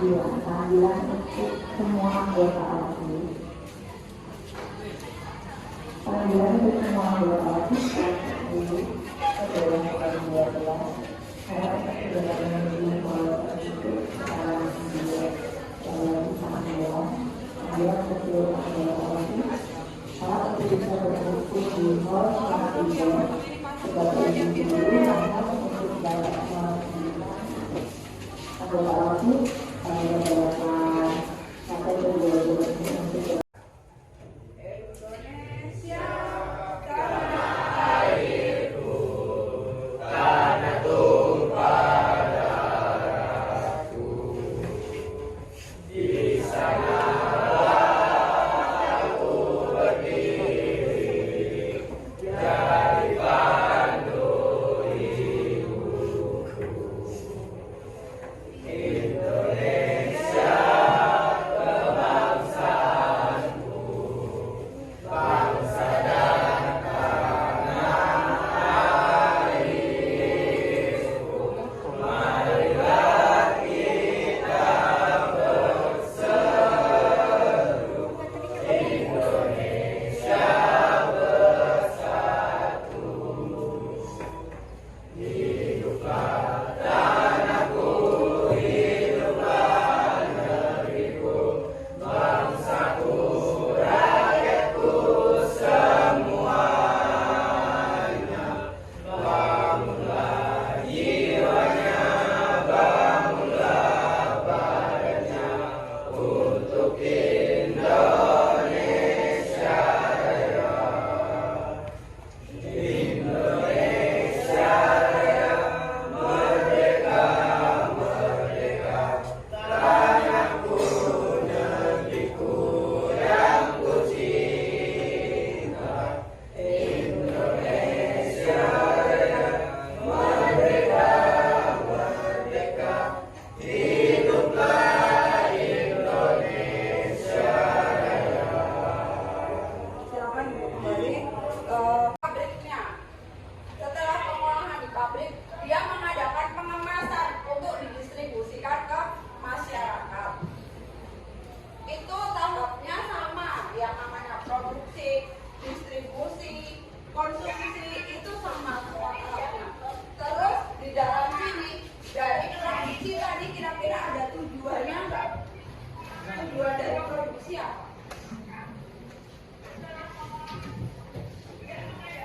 Kehadiran untuk semua anggota OSIS. Panggilan untuk semua anggota OSIS adalah tahun 12 karena sudah memenuhi kualitas itu secara sendiri dalam panggilan untuk seluruh anggota OSIS. Saat itu bisa berfungsi di hall kelas 3 sebagai individu karena untuk dapat melakukan anggota OSIS dapat sampai ke 2020.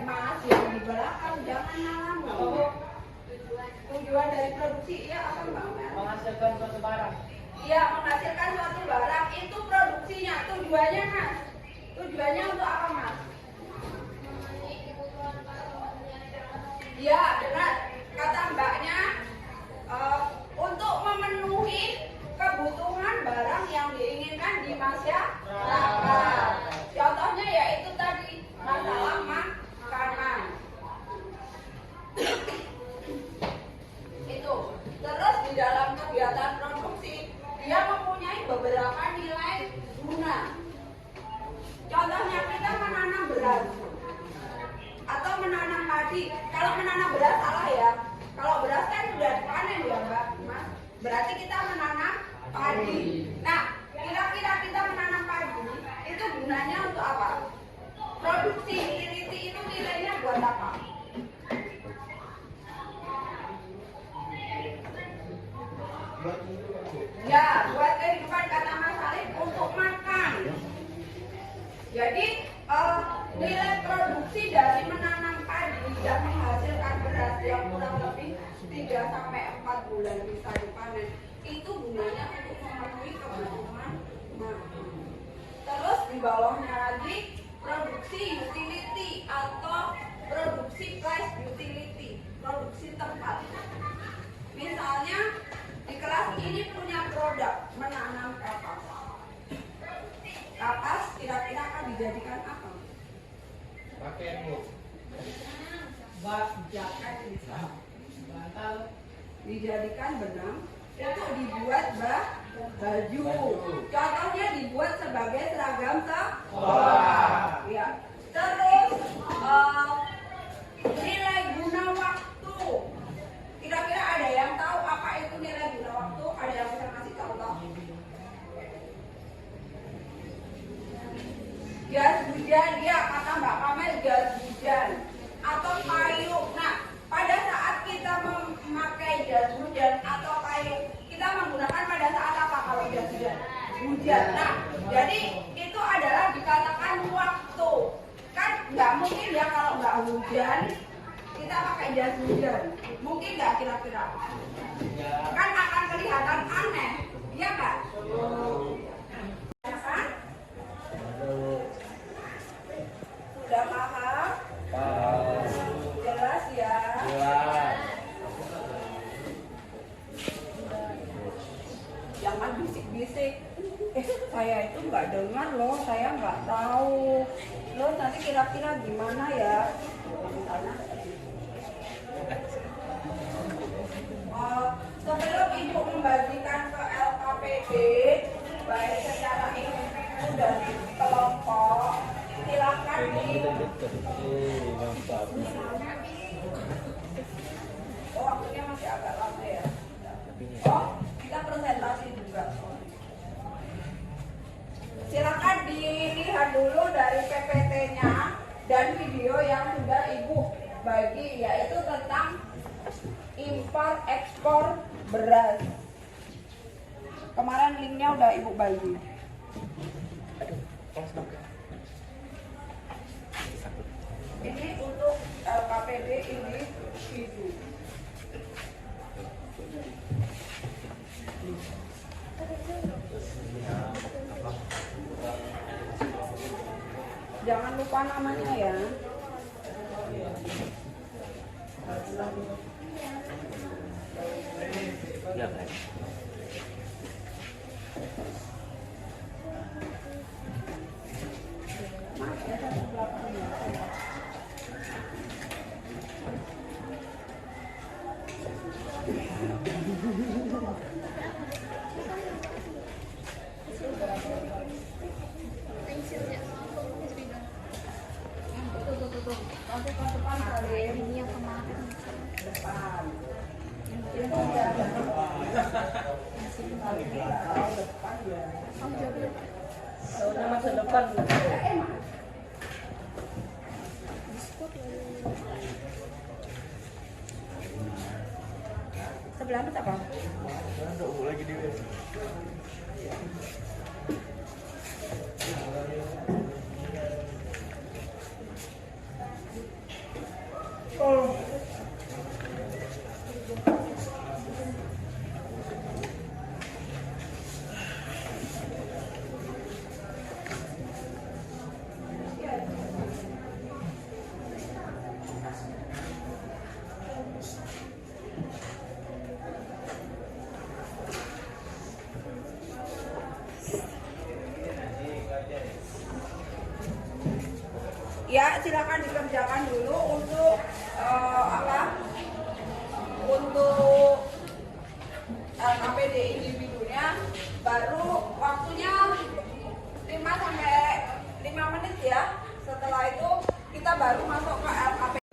Mas, yang di belakang jangan ngalamin. Tujuan dari produksi ya apa Mbak? Menghasilkan suatu barang. Iya, menghasilkan suatu barang itu produksinya. Tujuannya Mas? Tujuannya untuk apa Mas? Iya, benar. Kata Mbaknya untuk memenuhi kebutuhan barang yang diinginkan di masyarakat. Contohnya yaitu tadi masalah makanan. Itu. Terus di dalam kegiatan produksi dia mempunyai beberapa nilai guna. Contohnya kita menanam beras atau menanam padi. Kalau menanam beras salah ya. Kalau beras kan sudah dipanen ya Mbak, Mas. Berarti kita menanam padi. Nah, kira-kira kita menanam padi itu gunanya untuk apa? Produksi, utility itu nilainya buat apa? Ya, buat kehidupan kata Mas Alif untuk makan. Jadi nilai produksi dari menanam padi dan menghasilkan beras yang kurang lebih 3 sampai 4 bulan bisa dipanen. Itu gunanya untuk memenuhi kebutuhan makan. Terus di bawahnya lagi produksi utility atau produksi place utility, produksi tempat. Misalnya di kelas ini punya produk menanam kapas. Kapas kira-kira akan dijadikan apa? Pakaian Bu. Bantal. Dijadikan benang untuk dibuat baju. Contohnya dibuat sebagai seragam sekolah. Ya. Terus nilai guna waktu. Kira-kira ada yang tahu apa itu nilai guna waktu? Ada yang bisa kasih contoh? hujan. Nah, jadi itu adalah dikatakan waktu. Kan nggak mungkin ya kalau nggak hujan kita pakai jas hujan. Mungkin nggak kira-kira? Kan akan kelihatan aneh, iya nggak? Ya kan? Sudah paham? Jelas ya? Jangan bisik-bisik. Saya itu nggak dengar loh, saya nggak tahu. Lo nanti kira-kira gimana ya? Sebelum ibu membagikan ke LKPD, baik secara individu dan kelompok, silakan di. Oh, waktunya masih agak lama ya. Oh, kita presentasi juga. Silakan dilihat dulu dari PPT-nya dan video yang sudah ibu bagi, yaitu tentang impor ekspor beras. Kemarin linknya udah ibu bagi. Ini untuk LKPD individu. Jangan lupa namanya ya. Ya, baik. Ini yang kemarin. Depan. Masa depan. Sebelah apa? Lagi di Ya, silakan dikerjakan dulu untuk untuk LKPD individunya, baru waktunya 5 sampai 5 menit ya. Setelah itu kita baru masuk ke LKPD.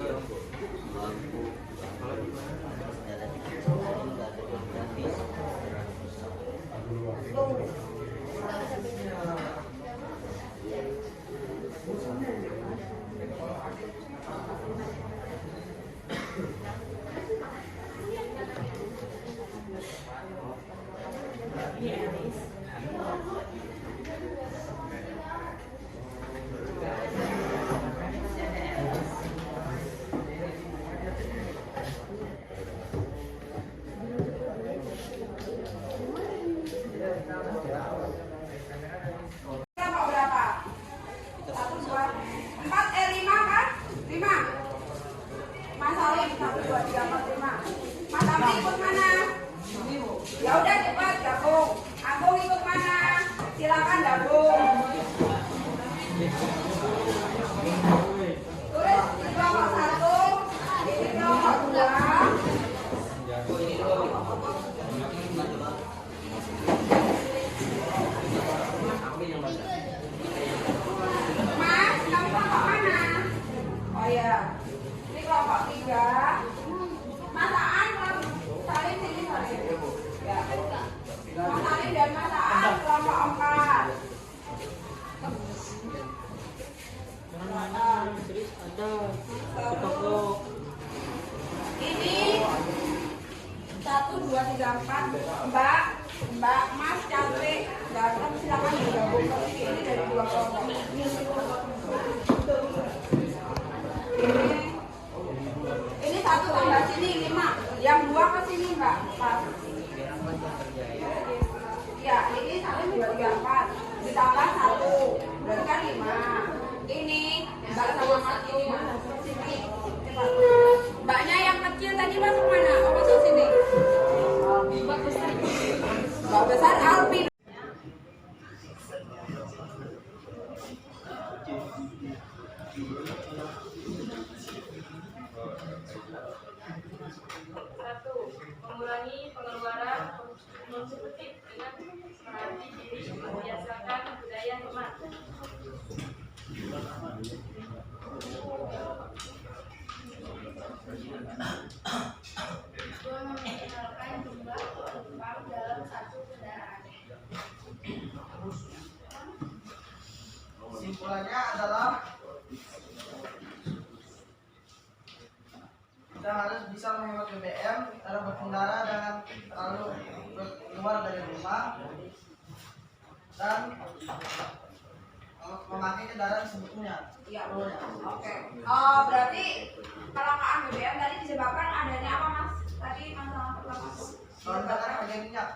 Kita mau berapa? 1, 2, 4, 5 kan? 5. Mas Salim 1, 2, 3, 4, 5. Mas Salim ikut mana? Ya udah cepat gabung. Agung ikut mana? Silakan gabung. Tulis di kelompok 1, ini kelompok 2. Mas, kamu kelompok mana? Oh ya, ini kelompok 3. Mas Aan, Salim sini Salim. Ya. Mas Salim dan Mas Aan kelompok 4. Ini 1, 2, 3, 4. Mbak, Mbak Mas cantik ganteng silakan bergabung ke ini dari dua kelompok. Ini satu tambah sini 5, yang 2 ke sini Mbak. Pas. Ya, ini 1 2 3 4 ditambah 1 berarti kan 5. Ini Mbak sama Mas ini sini. Mbaknya yang kecil tadi masuk mana? Oh, masuk sini. Mbak besar Alvin. Satu, mengurangi pengeluaran konsumtif dengan melatih diri membiasakan budaya hemat. Meminimalkan jumlah penumpang dalam satu kendaraan. Kesimpulannya adalah kita harus bisa menghemat BBM dalam berkendara dengan terlalu keluar dari rumah dan memakai kendaraan sebetulnya. Iya, oke. Berarti kelangkaan BBM tadi disebabkan adanya apa Mas? Tadi masalah pertama. Lonjakan harga minyak.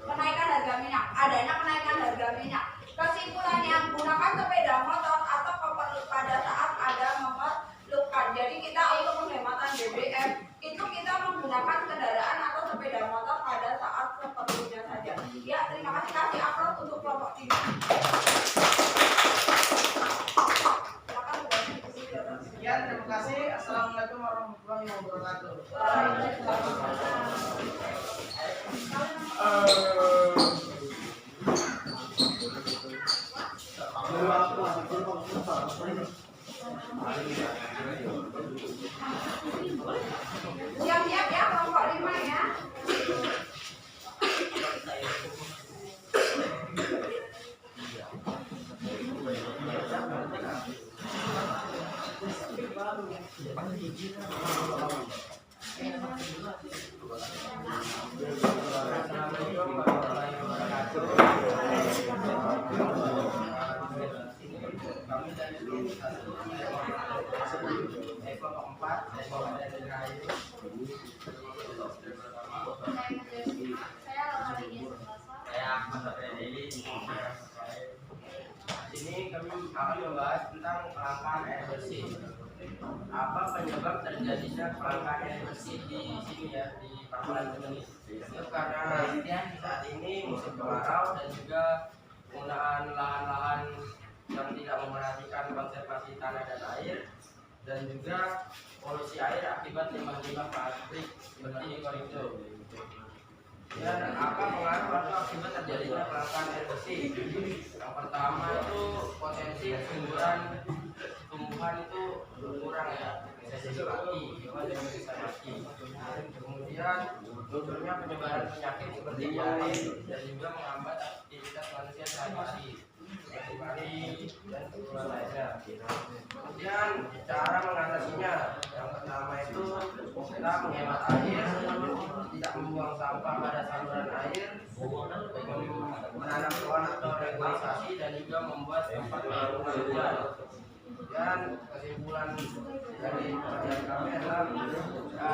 Kenaikan harga minyak. Adanya kenaikan harga minyak. Kesimpulannya gunakan sepeda motor atau pada saat ada memerlukan. Jadi kita untuk penghematan BBM itu kita menggunakan kendaraan atau sepeda motor pada saat seperlunya saja. Ya, terima kasih kasih upload untuk kelompok 3. Sekian, terima kasih. Assalamualaikum warahmatullahi wabarakatuh. Siap-siap ya kelompok 5 ya. Kami dari kelompok 4 dari Kabupaten Indramayu. Saya Ahmad Sabri. Ini kami akan membahas tentang kelangkaan air bersih. Apa penyebab terjadinya kelangkaan air bersih di sini ya, di Pakuan ini? Itu karena saat ini musim kemarau dan juga penggunaan lahan-lahan yang tidak memperhatikan konservasi tanah dan air, dan juga polusi air akibat limbah-limbah plastik seperti di koridor. Dan apa pengaruh atau akibat terjadinya kelangkaan air bersih? Yang pertama itu potensi kesuburan tumbuhan itu berkurang ya, bisa mati, bisa mati. Kemudian munculnya penyebaran penyakit seperti diare dan juga menghambat aktivitas manusia sehari-hari. Dan lainnya. Kemudian cara mengatasinya, yang pertama itu kita menghemat air, tidak membuang sampah pada saluran air, menanam pohon atau regulasi, dan juga membuat tempat penampungan hujan. Dan kesimpulan dari kajian kami adalah kita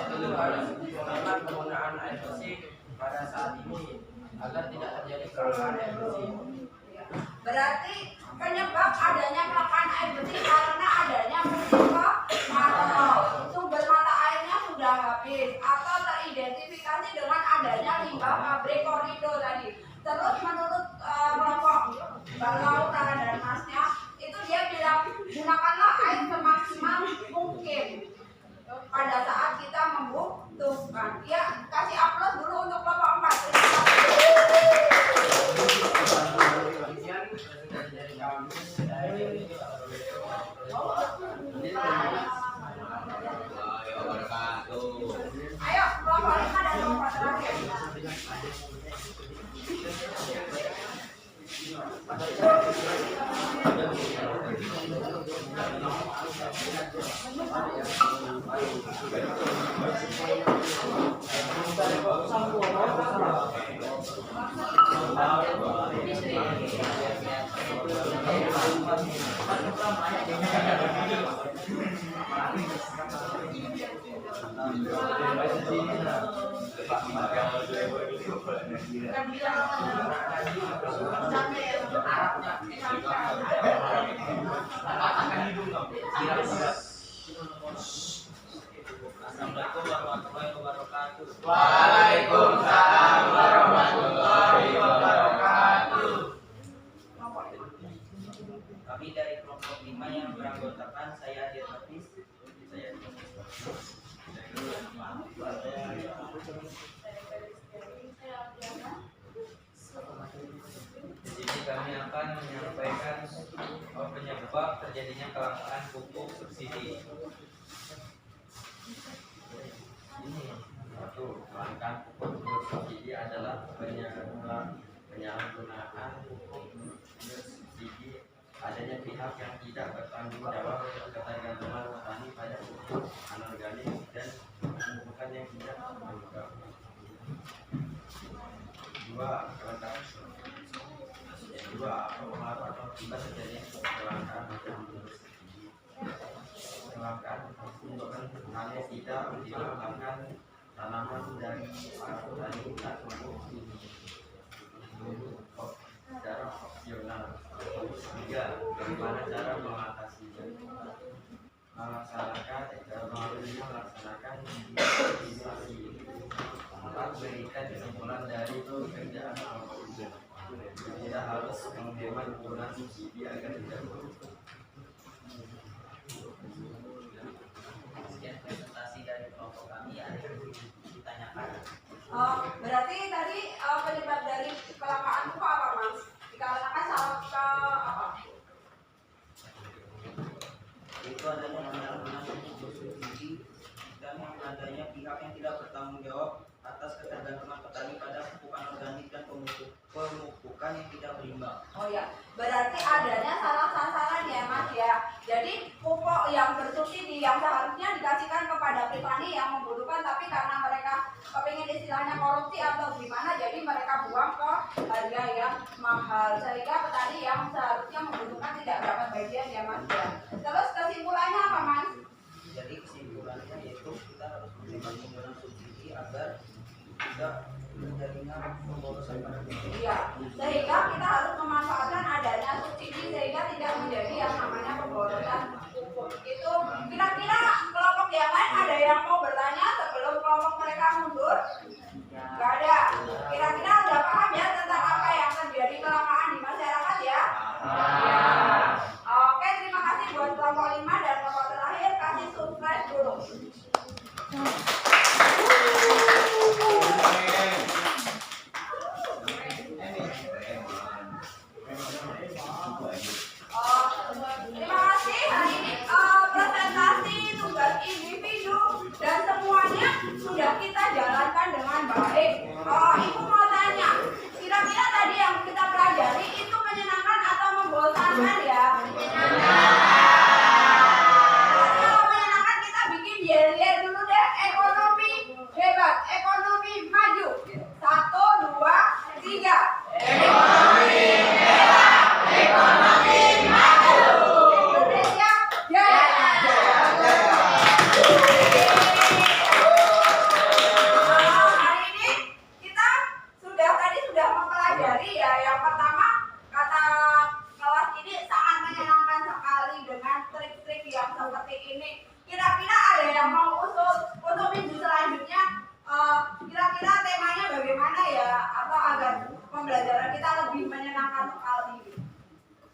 itu harus menghemat penggunaan air bersih pada saat ini agar tidak terjadi kelangkaan air bersih. Berarti penyebab adanya kelangkaan air bersih karena adanya musim kemarau. Sumber mata airnya sudah habis atau teridentifikasi dengan adanya limbah pabrik koridor tadi. Terus menurut kelompok Mbak Laura dan Masnya itu dia bilang gunakanlah air semaksimal mungkin pada saat kita membutuhkan. Ya, kasih upload dulu untuk kelompok 4. Ayo, kelompok 5 dan kelompok terakhir. Assalamualaikum warahmatullahi wabarakatuh. Waalaikumsalam warahmatullahi wabarakatuh. Kami dari kelompok 5 yang beranggotakan saya Adir Hafiz, saya di sini kami akan menyampaikan penyebab terjadinya kelangkaan pupuk subsidi. Ini satu, kelangkaan pupuk bersubsidi adalah penyalahgunaan pupuk bersubsidi, adanya pihak yang tidak bertanggung jawab ketergantungan petani pada pupuk anorganik dan bukan yang tidak bertanggung. Dua, pengaruh atau akibat terjadinya kelangkaan macam bersubsidi. Kelangkaan menyebabkan petani tidak menggunakan tanaman dari para petani tak tumbuh secara opsional. Tiga, bagaimana cara mengatasinya? Melaksanakan simulasi. Empat, berikan kesimpulan dari pekerjaan kelompok. Kita harus menghemat penggunaan subsidi agar tidak berubah. Sekian presentasi dari kelompok kami. Ada yang ditanyakan? Berarti tadi penyebab dari kelangkaan pupuk apa, Mas? Dikarenakan salah ke apa? Itu adanya penyalahgunaan pupuk bersubsidi dan adanya pihak yang tidak bertanggung jawab atas ketergantungan petani pada pupuk anorganik dan pemupukan yang tidak berimbang. Oh ya, berarti adanya salah sasaran ya, Mas ya. Jadi pupuk yang bersubsidi yang seharusnya dikasihkan kepada petani yang membutuhkan, tapi karena mereka kepingin istilahnya korupsi atau gimana, jadi mereka buang ke harga yang mahal, sehingga petani yang seharusnya membutuhkan tidak dapat bagian ya, Mas ya. Terus kesimpulannya apa, Mas? Jadi kesimpulannya yaitu kita harus menghemat penggunaan subsidi agar tidak terjadinya pemborosan pada pupuk. Iya, sehingga kita harus memanfaatkan adanya subsidi sehingga tidak menjadi yang namanya pemborosan pupuk. Itu kira-kira kelompok yang lain ada yang mau bertanya sebelum kelompok mereka mundur? Gak ada. Kira-kira udah paham ya tentang apa yang terjadi kelangkaan di masyarakat ya? Ya. Oke, terima kasih buat kelompok 5 dan kelompok terakhir kasih subscribe dulu. Terima kasih. Hari ini presentasi tugas individu dan semuanya sudah kita jalankan dengan baik. Ibu mau tanya, kira-kira tadi yang kita pelajari itu menyenangkan atau membosankan ya? Kalau menyenangkan kita bikin yel-yel dulu deh. Ekonomi hebat, ekonomi maju. 1, 2, 3. Ekonomi hebat, ekonomi maju. Indonesia jaya. Hari ini kita tadi sudah mempelajari ya. Yang pertama, kata kelas ini sangat menyenangkan sekali dengan trik-trik yang seperti ini. Kira-kira ada yang mau usul untuk minggu selanjutnya? Kira-kira temanya bagaimana ya? Atau agar pembelajaran kita lebih menyenangkan sekali.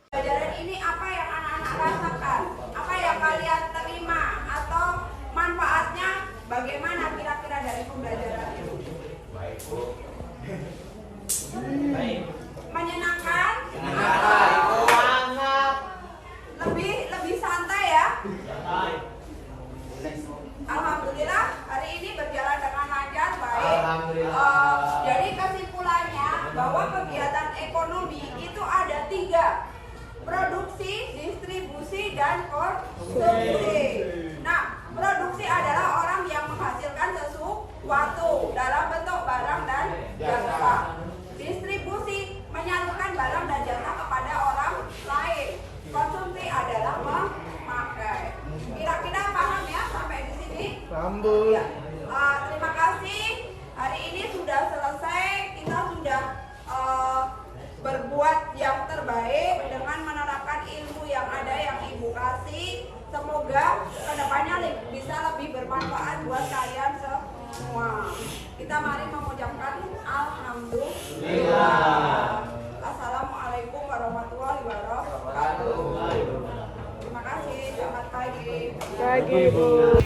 Pembelajaran ini apa yang anak-anak rasakan? Apa yang kalian terima? Atau manfaatnya bagaimana kira-kira dari pembelajaran itu? Menyenangkan? Lebih santai ya? Alhamdulillah hari ini berjalan dengan lancar, baik. Jadi kesimpulannya bahwa kegiatan ekonomi itu ada 3: produksi, distribusi, dan konsumsi. Nah, produksi adalah orang yang menghasilkan sesuatu dalam bentuk barang dan jasa. Distribusi menyalurkan barang dan jasa kepada orang lain. Konsumsi adalah Sambut. Ya. Terima kasih. Hari ini sudah selesai. Kita sudah berbuat yang terbaik dengan menerapkan ilmu yang ada yang Ibu kasih. Semoga kedepannya bisa lebih bermanfaat buat kalian semua. Kita mari mengucapkan alhamdulillah. Assalamualaikum warahmatullahi wabarakatuh. Terima kasih. Selamat pagi. Pagi, Bu.